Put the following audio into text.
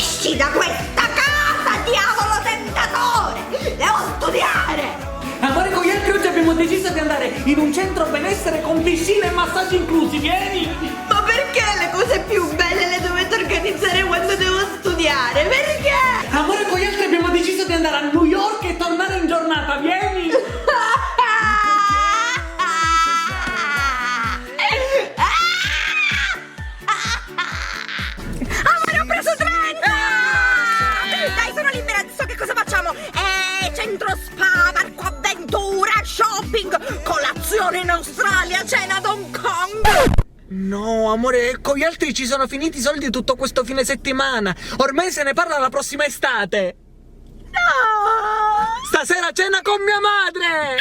Esci da questa casa, diavolo tentatore! Devo studiare! Amore, con gli altri oggi abbiamo deciso di andare in un centro benessere con piscina e massaggi inclusi, vieni! Ma perché le cose più belle le dovete organizzare quando devo studiare? Perché? Amore, con gli altri abbiamo deciso di andare a New York e tornare in giornata, vieni! Amore, ho preso 30! Dai, sono libera, adesso che cosa facciamo? Centro spa, parco avventura, shopping, colazione in Australia, cena ad Hong Kong! No, amore, con gli altri ci sono finiti i soldi tutto questo fine settimana. Ormai se ne parla la prossima estate. No! Stasera cena con mia madre!